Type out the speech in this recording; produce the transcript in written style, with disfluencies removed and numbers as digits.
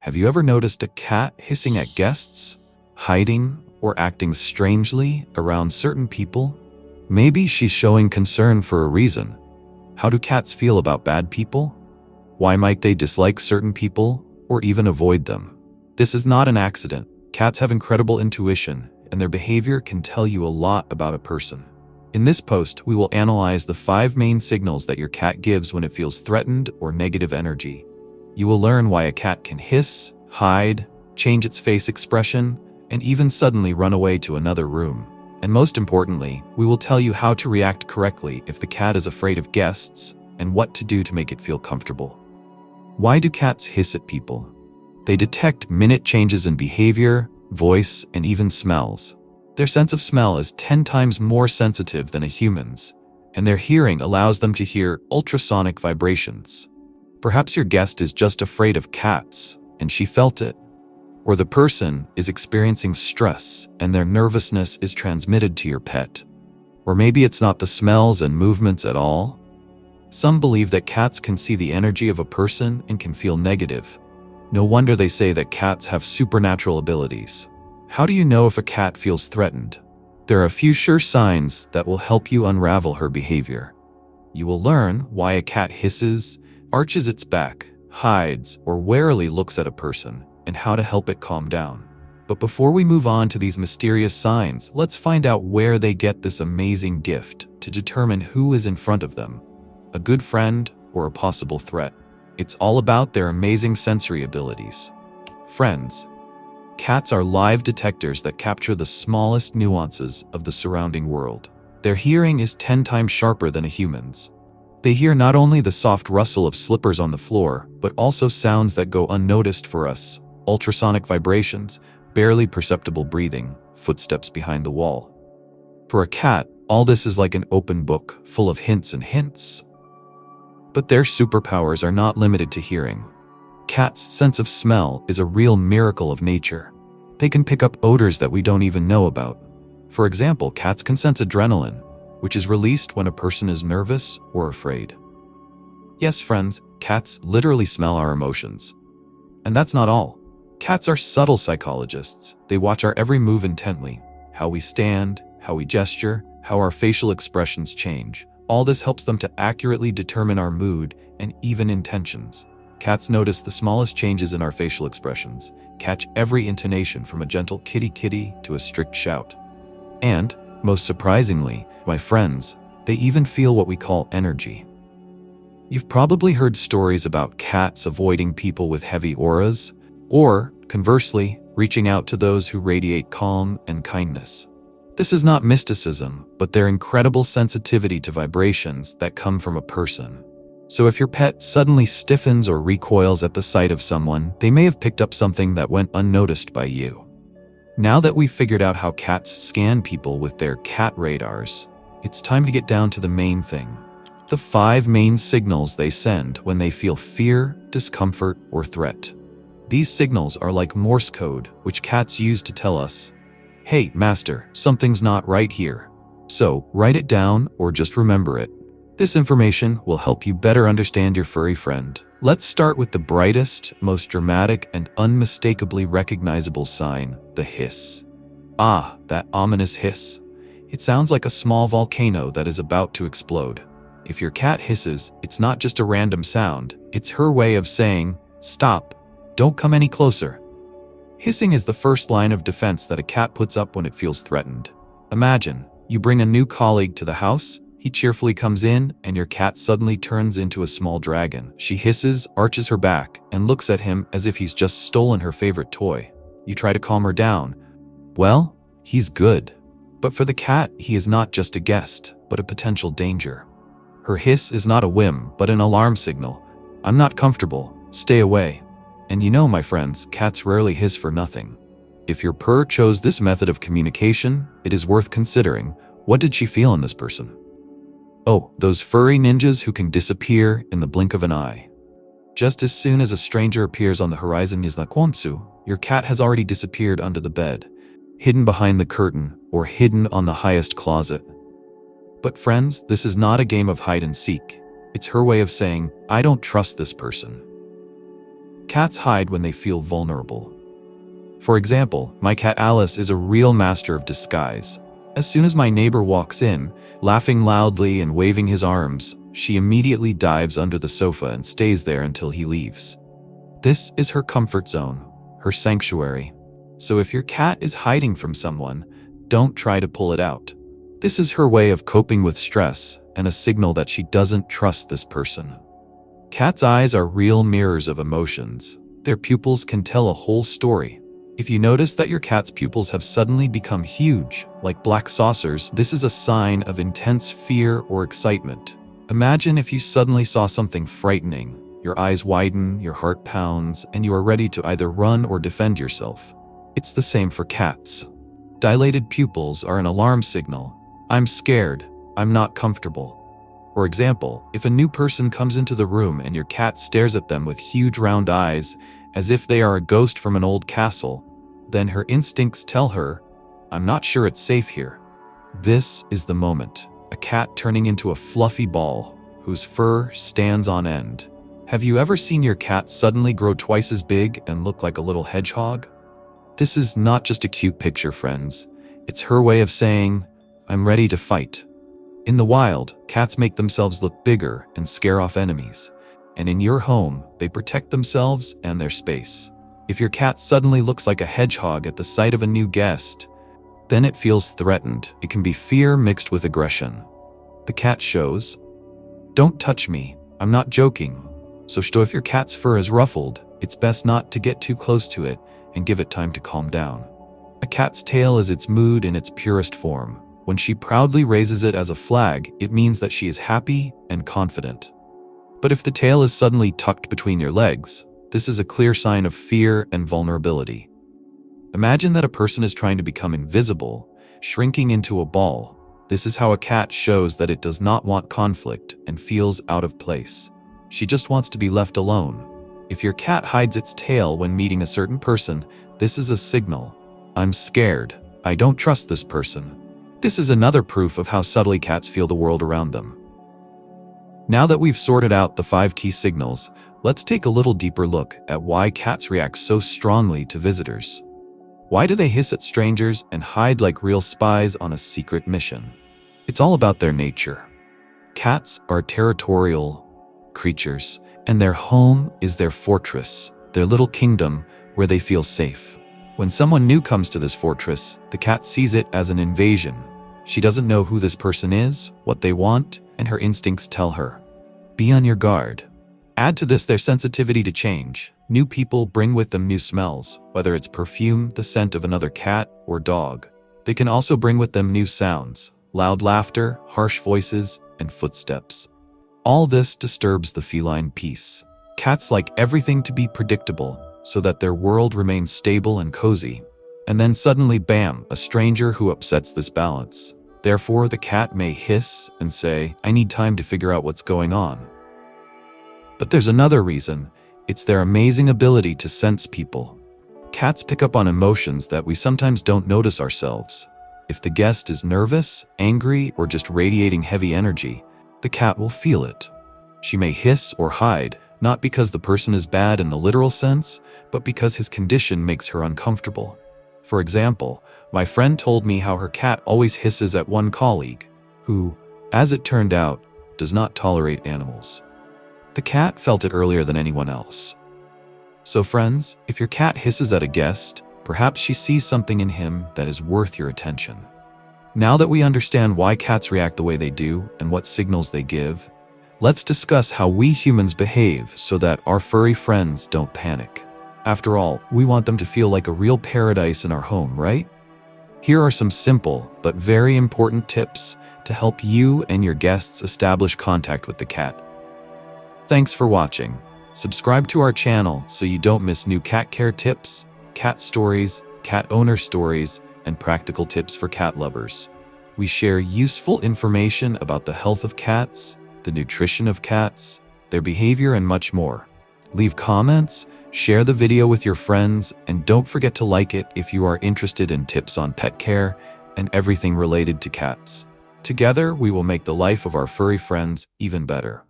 Have you ever noticed a cat hissing at guests, hiding, or acting strangely around certain people? Maybe she's showing concern for a reason. How do cats feel about bad people? Why might they dislike certain people or even avoid them? This is not an accident. Cats have incredible intuition, and their behavior can tell you a lot about a person. In this post, we will analyze the 5 main signals that your cat gives when it feels threatened or negative energy. You will learn why a cat can hiss, hide, change its face expression, and even suddenly run away to another room. And most importantly, we will tell you how to react correctly if the cat is afraid of guests and what to do to make it feel comfortable. Why do cats hiss at people? They detect minute changes in behavior, voice, and even smells. Their sense of smell is 10 times more sensitive than a human's, and their hearing allows them to hear ultrasonic vibrations. Perhaps your guest is just afraid of cats, and she felt it. Or the person is experiencing stress, and their nervousness is transmitted to your pet. Or maybe it's not the smells and movements at all. Some believe that cats can see the energy of a person and can feel negative. No wonder they say that cats have supernatural abilities. How do you know if a cat feels threatened? There are a few sure signs that will help you unravel her behavior. You will learn why a cat hisses, arches its back, hides, or warily looks at a person, and how to help it calm down. But before we move on to these mysterious signs, let's find out where they get this amazing gift to determine who is in front of them, a good friend or a possible threat. It's all about their amazing sensory abilities. Friends. Cats are live detectors that capture the smallest nuances of the surrounding world. Their hearing is 10 times sharper than a human's. They hear not only the soft rustle of slippers on the floor, but also sounds that go unnoticed for us: ultrasonic vibrations, barely perceptible breathing, footsteps behind the wall. For a cat, all this is like an open book, full of hints and hints. But their superpowers are not limited to hearing. Cats' sense of smell is a real miracle of nature. They can pick up odors that we don't even know about. For example, cats can sense adrenaline, which is released when a person is nervous or afraid. Yes, friends, cats literally smell our emotions. And that's not all. Cats are subtle psychologists. They watch our every move intently: how we stand, how we gesture, how our facial expressions change. All this helps them to accurately determine our mood and even intentions. Cats notice the smallest changes in our facial expressions, catch every intonation from a gentle kitty kitty to a strict shout. And, most surprisingly, my friends, they even feel what we call energy. You've probably heard stories about cats avoiding people with heavy auras, or, conversely, reaching out to those who radiate calm and kindness. This is not mysticism, but their incredible sensitivity to vibrations that come from a person. So if your pet suddenly stiffens or recoils at the sight of someone, they may have picked up something that went unnoticed by you. Now that we've figured out how cats scan people with their cat radars, it's time to get down to the main thing: the 5 main signals they send when they feel fear, discomfort, or threat. These signals are like Morse code, which cats use to tell us, "Hey, master, something's not right here." So, write it down or just remember it. This information will help you better understand your furry friend. Let's start with the brightest, most dramatic, and unmistakably recognizable sign: the hiss. Ah, that ominous hiss. It sounds like a small volcano that is about to explode. If your cat hisses, it's not just a random sound, it's her way of saying, "Stop, don't come any closer." Hissing is the first line of defense that a cat puts up when it feels threatened. Imagine, you bring a new colleague to the house. He cheerfully comes in, and your cat suddenly turns into a small dragon. She hisses, arches her back, and looks at him as if he's just stolen her favorite toy. You try to calm her down. Well, he's good. But for the cat, he is not just a guest, but a potential danger. Her hiss is not a whim, but an alarm signal. "I'm not comfortable. Stay away." And you know, my friends, cats rarely hiss for nothing. If your purr chose this method of communication, it is worth considering. What did she feel in this person? Oh, those furry ninjas who can disappear in the blink of an eye. Just as soon as a stranger appears on the horizon, your cat has already disappeared under the bed, hidden behind the curtain, or hidden on the highest closet. But friends, this is not a game of hide and seek. It's her way of saying, "I don't trust this person." Cats hide when they feel vulnerable. For example, my cat Alice is a real master of disguise. As soon as my neighbor walks in, laughing loudly and waving his arms, she immediately dives under the sofa and stays there until he leaves. This is her comfort zone, her sanctuary. So if your cat is hiding from someone, don't try to pull it out. This is her way of coping with stress and a signal that she doesn't trust this person. Cats' eyes are real mirrors of emotions. Their pupils can tell a whole story. If you notice that your cat's pupils have suddenly become huge, like black saucers, this is a sign of intense fear or excitement. Imagine if you suddenly saw something frightening. Your eyes widen, your heart pounds, and you are ready to either run or defend yourself. It's the same for cats. Dilated pupils are an alarm signal. I'm scared. I'm not comfortable. For example, if a new person comes into the room and your cat stares at them with huge round eyes, as if they are a ghost from an old castle, then her instincts tell her, I'm not sure it's safe here. This is the moment. A cat turning into a fluffy ball, whose fur stands on end. Have you ever seen your cat suddenly grow twice as big and look like a little hedgehog? This is not just a cute picture, friends. It's her way of saying, I'm ready to fight. In the wild, cats make themselves look bigger and scare off enemies. And in your home, they protect themselves and their space. If your cat suddenly looks like a hedgehog at the sight of a new guest, then it feels threatened. It can be fear mixed with aggression. The cat shows, don't touch me, I'm not joking. So if your cat's fur is ruffled, it's best not to get too close to it and give it time to calm down. A cat's tail is its mood in its purest form. When she proudly raises it as a flag, it means that she is happy and confident. But if the tail is suddenly tucked between your legs, this is a clear sign of fear and vulnerability. Imagine that a person is trying to become invisible, shrinking into a ball. This is how a cat shows that it does not want conflict and feels out of place. She just wants to be left alone. If your cat hides its tail when meeting a certain person, this is a signal. I'm scared. I don't trust this person. This is another proof of how subtly cats feel the world around them. Now that we've sorted out the 5 key signals, let's take a little deeper look at why cats react so strongly to visitors. Why do they hiss at strangers and hide like real spies on a secret mission? It's all about their nature. Cats are territorial creatures, and their home is their fortress, their little kingdom where they feel safe. When someone new comes to this fortress, the cat sees it as an invasion. She doesn't know who this person is, what they want, and her instincts tell her, be on your guard. Add to this their sensitivity to change. New people bring with them new smells, whether it's perfume, the scent of another cat, or dog. They can also bring with them new sounds, loud laughter, harsh voices, and footsteps. All this disturbs the feline peace. Cats like everything to be predictable, so that their world remains stable and cozy. And then suddenly, bam, a stranger who upsets this balance. Therefore, the cat may hiss and say, I need time to figure out what's going on. But there's another reason. It's their amazing ability to sense people. Cats pick up on emotions that we sometimes don't notice ourselves. If the guest is nervous, angry, or just radiating heavy energy, the cat will feel it. She may hiss or hide, not because the person is bad in the literal sense, but because his condition makes her uncomfortable. For example, my friend told me how her cat always hisses at one colleague, who, as it turned out, does not tolerate animals. The cat felt it earlier than anyone else. So friends, if your cat hisses at a guest, perhaps she sees something in him that is worth your attention. Now that we understand why cats react the way they do and what signals they give, let's discuss how we humans behave so that our furry friends don't panic. After all, we want them to feel like a real paradise in our home, right? Here are some simple but very important tips to help you and your guests establish contact with the cat. Thanks for watching. Subscribe to our channel so you don't miss new cat care tips, cat stories, cat owner stories, and practical tips for cat lovers. We share useful information about the health of cats, the nutrition of cats, their behavior, and much more. Leave comments, share the video with your friends, and don't forget to like it if you are interested in tips on pet care and everything related to cats. Together, we will make the life of our furry friends even better.